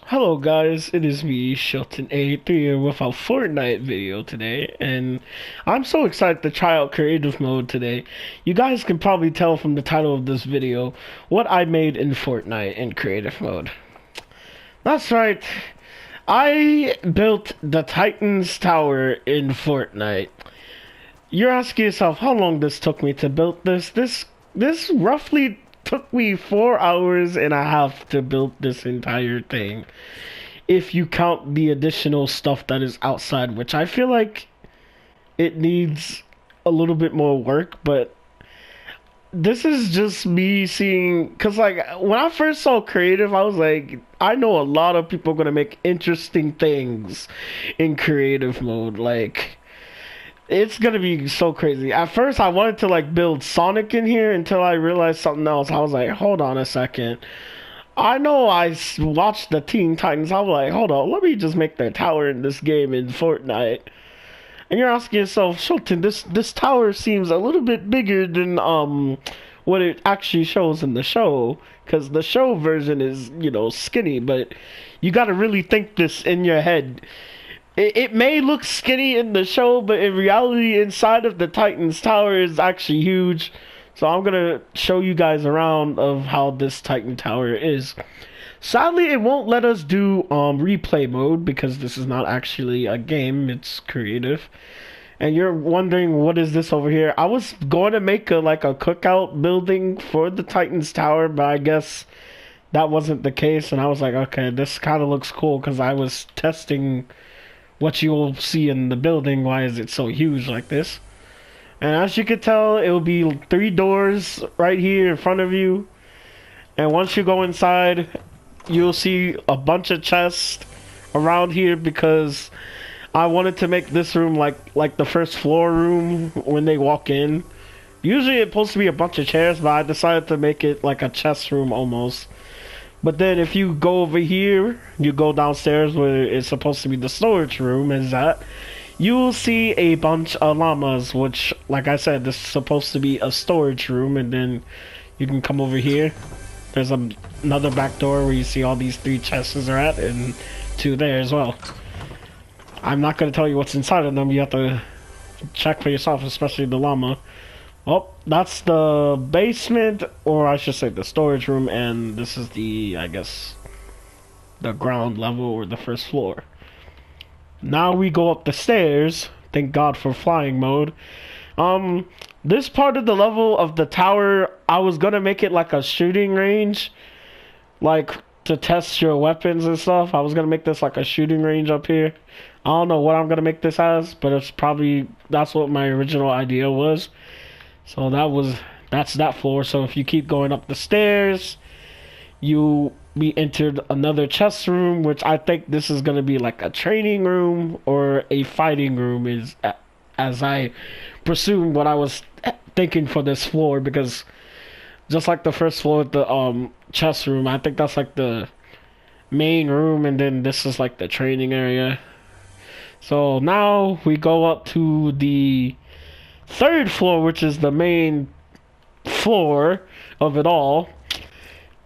Hello guys, it is me, Shelton83 here with a Fortnite video today, and I'm so excited to try out creative mode today. You guys can probably tell from the title of this video what I made in Fortnite in creative mode. That's right, I built the Titans Tower in Fortnite. You're asking yourself how long this took me to build this. This roughly took me 4 hours and a half to build this entire thing. If you count the additional stuff that is outside, which I feel like it needs a little bit more work, but this is just me seeing, because like when I first saw creative, I was like, I know a lot of people are going to make interesting things in creative mode. Like, it's gonna be so crazy. At first, I wanted to like build Sonic in here until I realized something else. I was like, hold on a second. I know watched the Teen Titans. I was like, hold on, let me just make their tower in this game in Fortnite. And you're asking yourself, Shelton, this tower seems a little bit bigger than what it actually shows in the show. Because the show version is, skinny, but you gotta really think this in your head. It may look skinny in the show, but in reality, inside of the Titans Tower is actually huge. So I'm gonna show you guys around of how this Titan Tower is. Sadly, it won't let us do replay mode because this is not actually a game; it's creative. And you're wondering what is this over here? I was going to make a cookout building for the Titans Tower, but I guess that wasn't the case. And I was like, okay, this kind of looks cool because I was testing what you will see in the building. Why is it so huge like this? And as you can tell, it will be 3 doors right here in front of you. And once you go inside, you'll see a bunch of chests around here because I wanted to make this room like the first floor room when they walk in. Usually it's supposed to be a bunch of chairs, but I decided to make it like a chest room almost. But then if you go over here, you go downstairs where it's supposed to be the storage room is at, you will see a bunch of llamas, which, like I said, this is supposed to be a storage room. And then you can come over here. There's another back door where you see all these 3 chests are at, and 2 there as well. I'm not going to tell you what's inside of them. You have to check for yourself, especially the llama. Oh, that's the basement, or I should say the storage room, and this is the, I guess, the ground level or the first floor. Now we go up the stairs. Thank God for flying mode. This part of the level of the tower, I was gonna make it like a shooting range, like to test your weapons and stuff. I was gonna make this like a shooting range up here. I don't know what I'm gonna make this as, but that's what my original idea was. So that's that floor. So if you keep going up the stairs, you be entered another chest room, which I think this is gonna be like a training room or a fighting room, is as I presume what I was thinking for this floor, because just like the first floor, the chest room, I think that's like the main room, and then this is like the training area. So now we go up to the 3rd floor, which is the main floor of it all.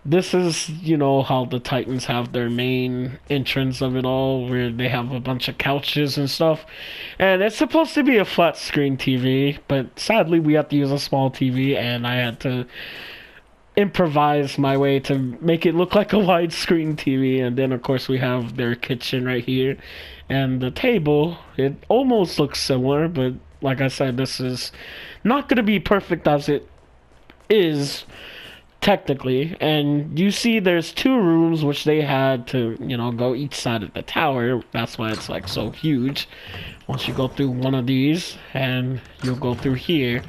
This is, how the Titans have their main entrance of it all, where they have a bunch of couches and stuff. And it's supposed to be a flat screen TV, but sadly we have to use a small TV, and I had to improvise my way to make it look like a widescreen TV. And then of course we have their kitchen right here, and the table, it almost looks similar, but like I said, this is not going to be perfect as it is technically. And you see there's 2 rooms which they had to, go each side of the tower. That's why it's like so huge. Once you go through one of these, and you'll go through here,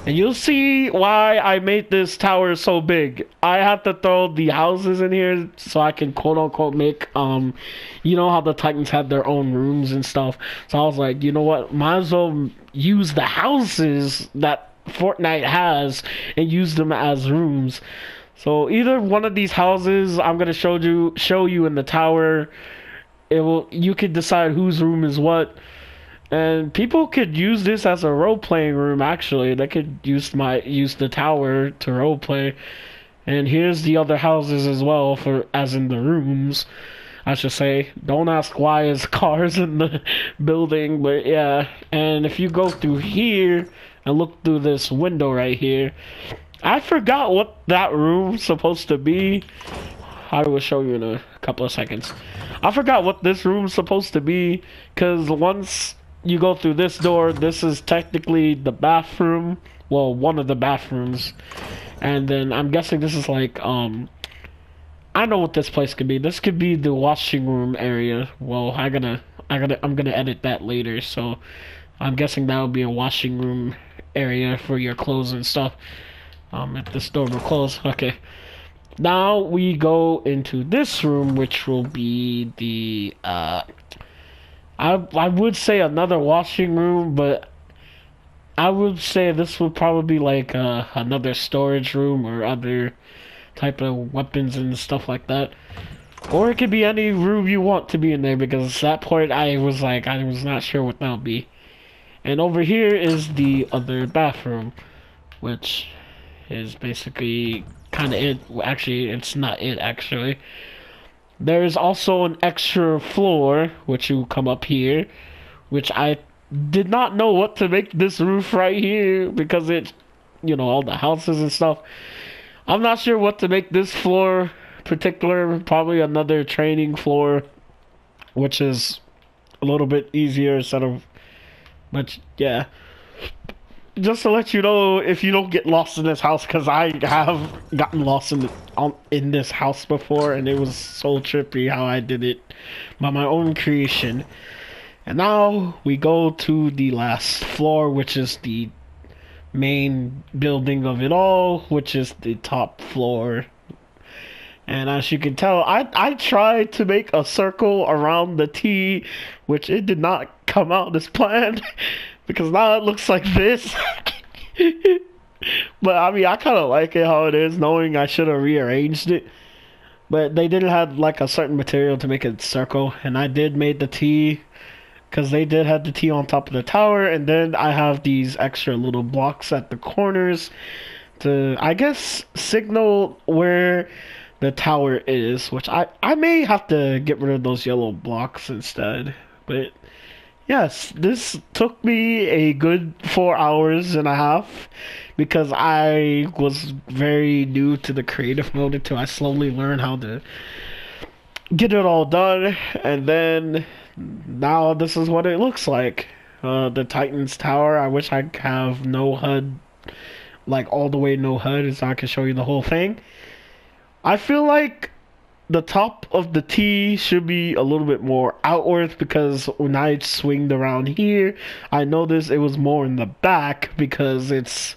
and you'll see why I made this tower so big. I had to throw the houses in here so I can quote unquote make you know how the Titans have their own rooms and stuff. So I was like, you know what, might as well use the houses that Fortnite has and use them as rooms. So either one of these houses I'm gonna show you in the tower. You could decide whose room is what. And people could use this as a role-playing room. Actually, they could use the tower to role-play. And here's the other houses as well, as in the rooms. I should say. Don't ask why is cars in the building, but yeah. And if you go through here and look through this window right here, I forgot what that room's supposed to be. I will show you in a couple of seconds. I forgot what this room's supposed to be, because once you go through this door, this is technically the bathroom. Well, one of the bathrooms. And then I'm guessing this is like, I know what this place could be. This could be the washing room area. Well, I'm gonna edit that later, so I'm guessing that would be a washing room area for your clothes and stuff. If this door will close, okay. Now we go into this room, which will be the I would say another washing room, but I would say this would probably be like another storage room or other type of weapons and stuff like that. Or it could be any room you want to be in there, because that part I was not sure what that would be. And over here is the other bathroom, which is basically kind of it. Actually, it's not it, actually. There's also an extra floor, which you come up here, which I did not know what to make this roof right here, because it, you know, all the houses and stuff. I'm not sure what to make this floor particular. Probably another training floor, which is a little bit easier instead of, but yeah. Just to let you know, if you don't get lost in this house, because I have gotten lost in this house before, and it was so trippy how I did it by my own creation. And now we go to the last floor, which is the main building of it all, which is the top floor. And as you can tell, I tried to make a circle around the T, which it did not come out as planned. Because now it looks like this. But I mean, I kind of like it how it is, knowing I should have rearranged it. But they didn't have like a certain material to make it circle. And I did make the T, because they did have the T on top of the tower. And then I have these extra little blocks at the corners to, I guess, signal where the tower is. Which I may have to get rid of those yellow blocks instead. But yes, this took me a good 4.5 hours, because I was very new to the creative mode until I slowly learned how to get it all done. And then now this is what it looks like. The Titans Tower. I wish I could have no HUD, like all the way no HUD, so I can show you the whole thing. I feel like the top of the T should be a little bit more outwards, because when I swinged around here, I noticed it was more in the back, because it's,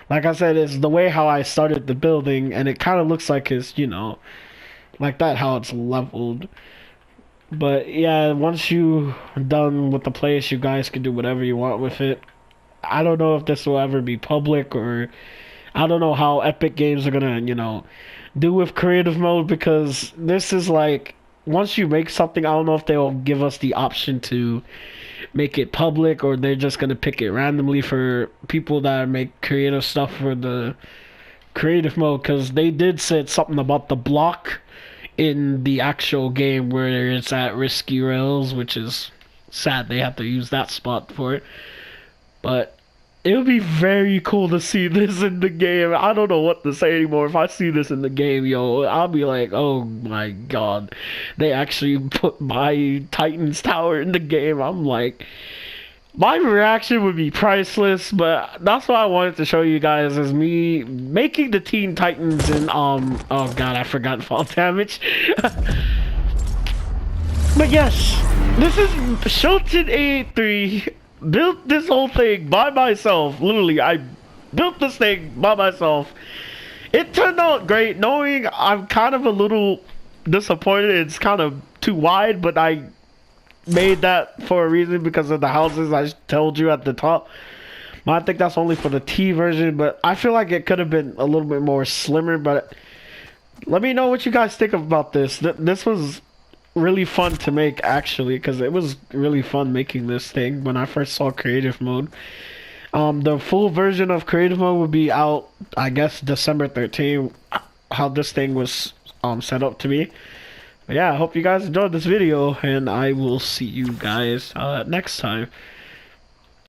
like I said, it's the way how I started the building, and it kind of looks like it's, you know, like that, how it's leveled. But yeah, once you're done with the place, you guys can do whatever you want with it. I don't know if this will ever be public, or I don't know how Epic Games are gonna, you know, do with creative mode, because this is like, once you make something, I don't know if they'll give us the option to make it public, or they're just gonna pick it randomly for people that make creative stuff for the creative mode, because they did say something about the block in the actual game where it's at risky rails, which is sad they have to use that spot for it. But it would be very cool to see this in the game. I don't know what to say anymore. If I see this in the game, yo, I'll be like, oh my god. They actually put my Titans Tower in the game. I'm like, my reaction would be priceless, but that's what I wanted to show you guys, is me making the Teen Titans in, oh god, I forgot fall damage. But yes, this is Shilton 83. Built this whole thing by myself. Literally, I built this thing by myself. It turned out great, knowing I'm kind of a little disappointed it's kind of too wide, but I made that for a reason, because of the houses I told you at the top. But I think that's only for the T version, but I feel like it could have been a little bit more slimmer. But let me know what you guys think about this. This was really fun to make, actually, because it was really fun making this thing when I first saw creative mode. The full version of creative mode will be out, I guess, December 13th, how this thing was set up to be. But yeah, I hope you guys enjoyed this video, and I will see you guys next time.